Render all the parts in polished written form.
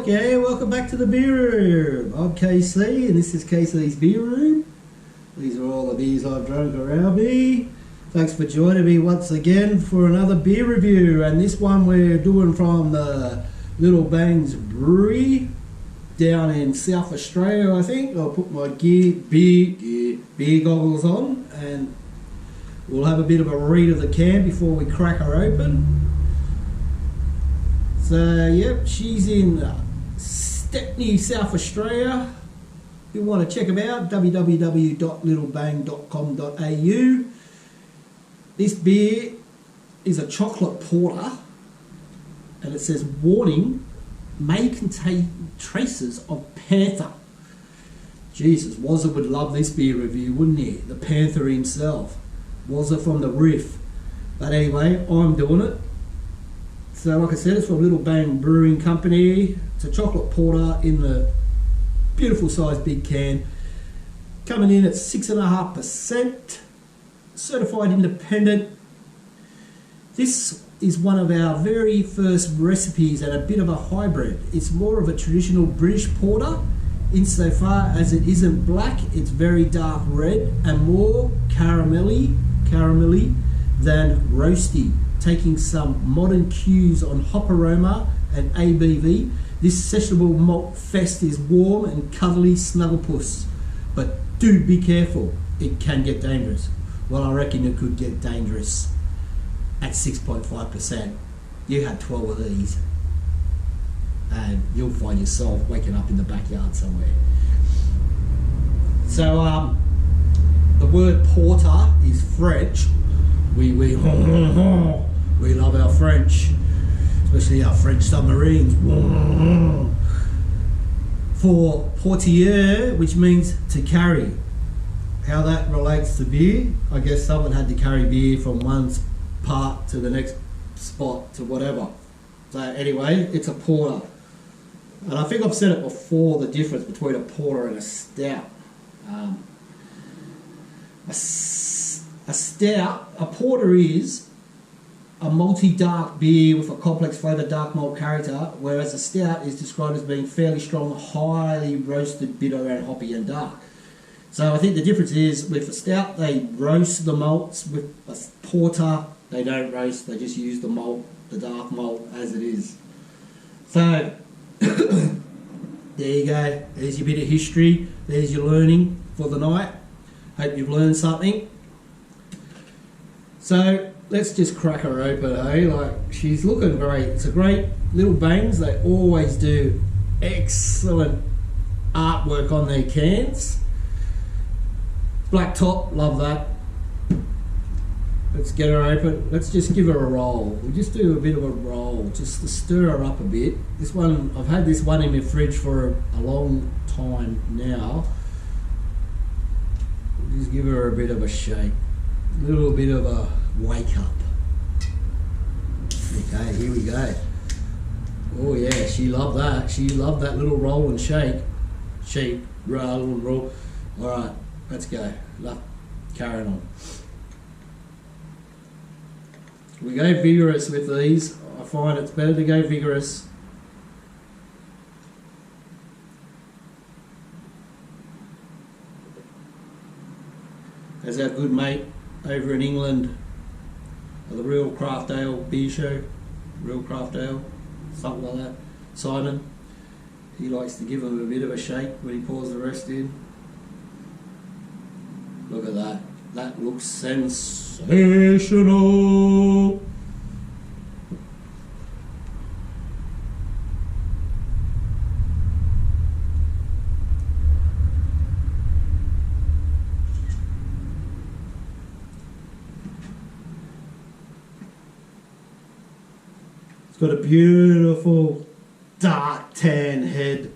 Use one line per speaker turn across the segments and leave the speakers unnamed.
Okay, welcome back to the beer room. I'm KC and this is KC's beer room. These are all the beers I've drunk around me. Thanks for joining me once again for another beer review, and this one we're doing from the Little Bangs Brewery down in South Australia, I think. I'll put my beer goggles on and we'll have a bit of a read of the can before we crack her open. So, yep, she's in Stepney, South Australia. If you want to check them out, www.littlebang.com.au. This beer is a chocolate porter, and it says, warning, may contain traces of panther. Jesus, Wazza would love this beer review, wouldn't he? The panther himself. Wazza from the riff. But anyway, I'm doing it. So like I said, it's from Little Bang Brewing Company. It's a chocolate porter in the beautiful sized big can. Coming in at 6.5%. Certified independent. This is one of our very first recipes and a bit of a hybrid. It's more of a traditional British porter insofar as it isn't black, it's very dark red and more caramelly than roasty, taking some modern cues on hop aroma and ABV. This sessionable malt fest is warm and cuddly snugglepuss, but do be careful, it can get dangerous. Well, I reckon it could get dangerous at 6.5%. You had 12 of these and you'll find yourself waking up in the backyard somewhere. So the word porter is French. We love our French, especially our French submarines. For portier, which means to carry. How that relates to beer, I guess someone had to carry beer from one part to the next spot to whatever. So anyway, it's a porter. And I think I've said it before, the difference between a porter and a stout. A stout, a porter is a multi-dark beer with a complex flavoured dark malt character, whereas a stout is described as being fairly strong, highly roasted, bitter and hoppy and dark. So I think the difference is with a stout they roast the malts, with a porter they don't roast, they just use the malt, the dark malt as it is. So there you go, there's your bit of history, there's your learning for the night. Hope you've learned something. So let's just crack her open, eh? Like, she's looking great. It's a great Little Bangs. They always do excellent artwork on their cans. Black top, love that. Let's get her open. Let's just give her a roll. We'll just do a bit of a roll, just to stir her up a bit. This one, I've had this one in my fridge for a long time now. We'll just give her a bit of a shake. A little bit of a wake up. Okay, here we go. Oh yeah, she loved that. She loved that little roll and shake. Shake, roll and roll. Alright, let's go. Carrying on. We go vigorous with these. I find it's better to go vigorous. As our good mate over in England, the Real Craft Ale beer show, Real Craft Ale, something like that, Simon, he likes to give them a bit of a shake when he pours the rest in. Look at that, that looks sensational. It's got a beautiful dark tan head,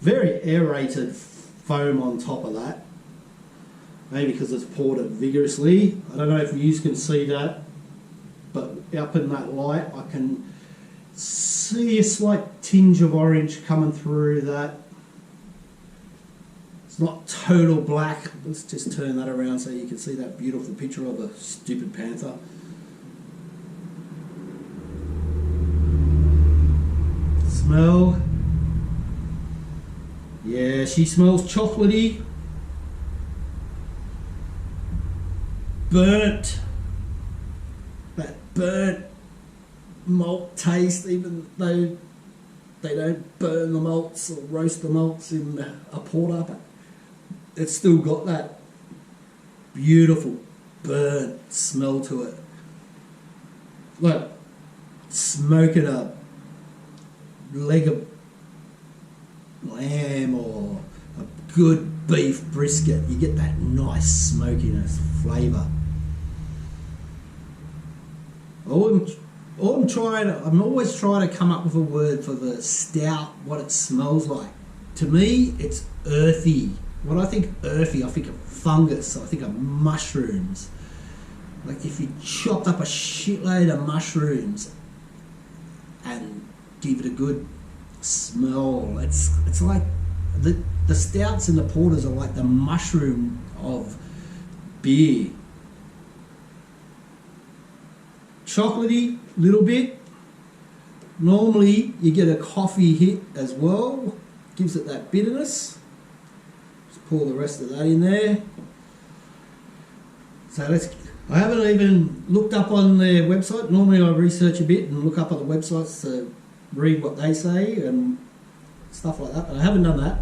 very aerated foam on top of that. Maybe because it's poured it vigorously. I don't know if you can see that, but up in that light I can see a slight tinge of orange coming through that. It's not total black. Let's just turn that around so you can see that beautiful picture of a stupid panther. Smell. Yeah, she smells chocolatey, burnt, that burnt malt taste, even though they don't burn the malts or roast the malts in a porter, but it's still got that beautiful burnt smell to it. Look, smoking a leg of lamb or a good beef brisket, you get that nice smokiness flavour. I'm always trying to come up with a word for the stout, what it smells like. To me, it's earthy. When I think earthy, I think of fungus, I think of mushrooms. Like if you chopped up a shitload of mushrooms and give it a good smell, it's like the stouts and the porters are like the mushroom of beer. Chocolatey, little bit. Normally you get a coffee hit as well, gives it that bitterness. Just pour the rest of that in there. So I haven't even looked up on their website. Normally I research a bit and look up on the websites to read what they say and stuff like that, but I haven't done that.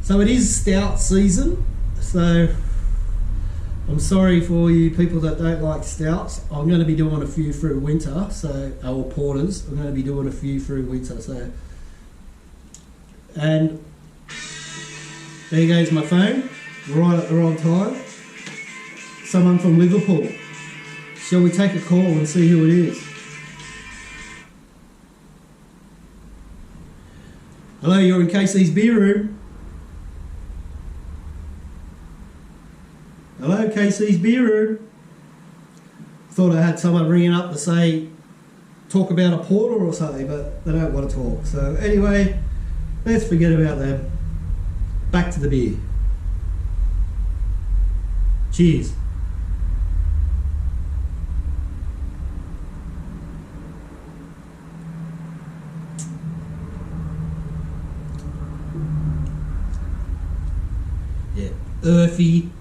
So it is stout season, so I'm sorry for you people that don't like stouts. I'm going to be doing a few through winter, or porters. I'm going to be doing a few through winter. So, and there goes my phone, right at the wrong time. Someone from Liverpool. Shall we take a call and see who it is? Hello, you're in KC's Beer Room. Hello, KC's Beer Room. Thought I had someone ringing up to say, talk about a porter or something, but they don't want to talk. So anyway, let's forget about them. Back to the beer. Cheers. Yeah, earthy.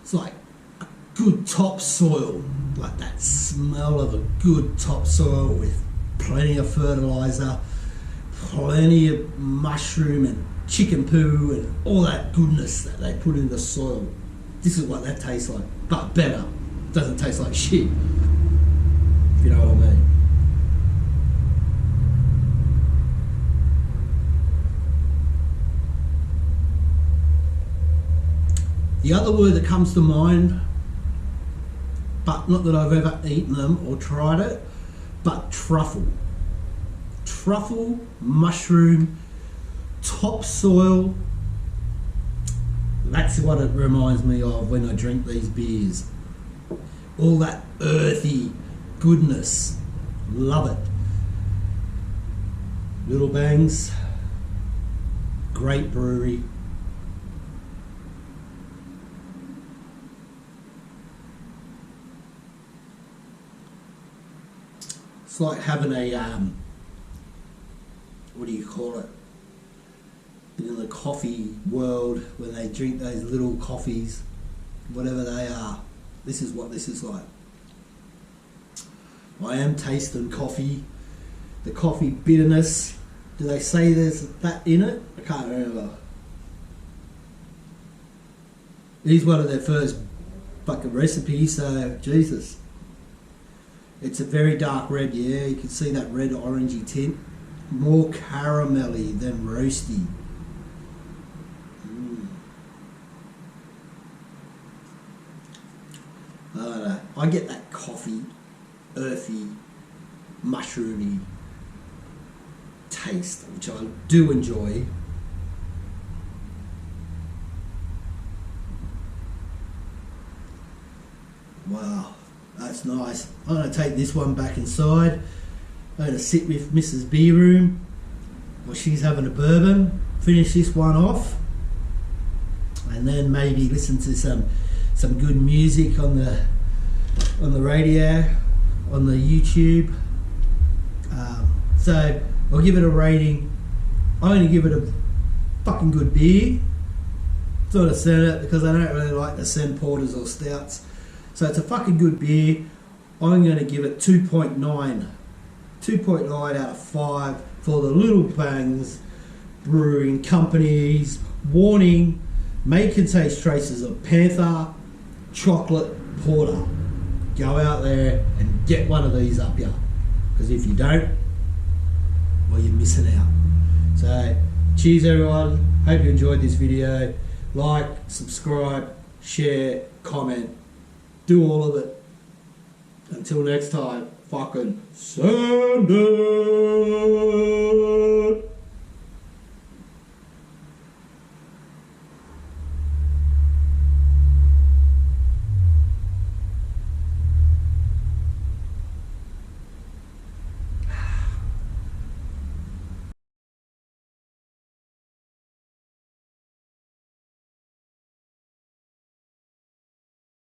It's like a good topsoil, like that smell of a good topsoil with plenty of fertiliser, plenty of mushroom and chicken poo and all that goodness that they put in the soil. This is what that tastes like, but better. It doesn't taste like shit, if you know what I mean. The other word that comes to mind, but not that I've ever eaten them or tried it, but truffle. Truffle, mushroom, topsoil. That's what it reminds me of when I drink these beers. All that earthy goodness. Love it. Little Bangs. Great brewery. It's like having a, what do you call it? In the coffee world, when they drink those little coffees, whatever they are. This is what this is like. I am tasting coffee. The coffee bitterness. Do they say there's that in it? I can't remember. It is one of their first fucking recipes, so Jesus. It's a very dark red, yeah, you can see that red orangey tint. More caramelly than roasty. I don't know, I get that coffee, earthy, mushroomy taste, which I do enjoy. Wow. That's nice. I'm going to take this one back inside. I'm going to sit with Mrs. Beer Room while she's having a bourbon, finish this one off, and then maybe listen to some good music on the radio, on the YouTube. So I'll give it a rating. I'm going to give it a fucking good beer. It's not a Senate because I don't really like the Sen porters or stouts. So it's a fucking good beer. I'm going to give it 2.9. 2.9 out of 5 for the Little Bangs Brewing Company's warning, may contain traces of Panther chocolate porter. Go out there and get one of these up here. Because if you don't, well, you're missing out. So, cheers everyone. Hope you enjoyed this video. Like, subscribe, share, comment. Do all of it. Until next time, fucking send it.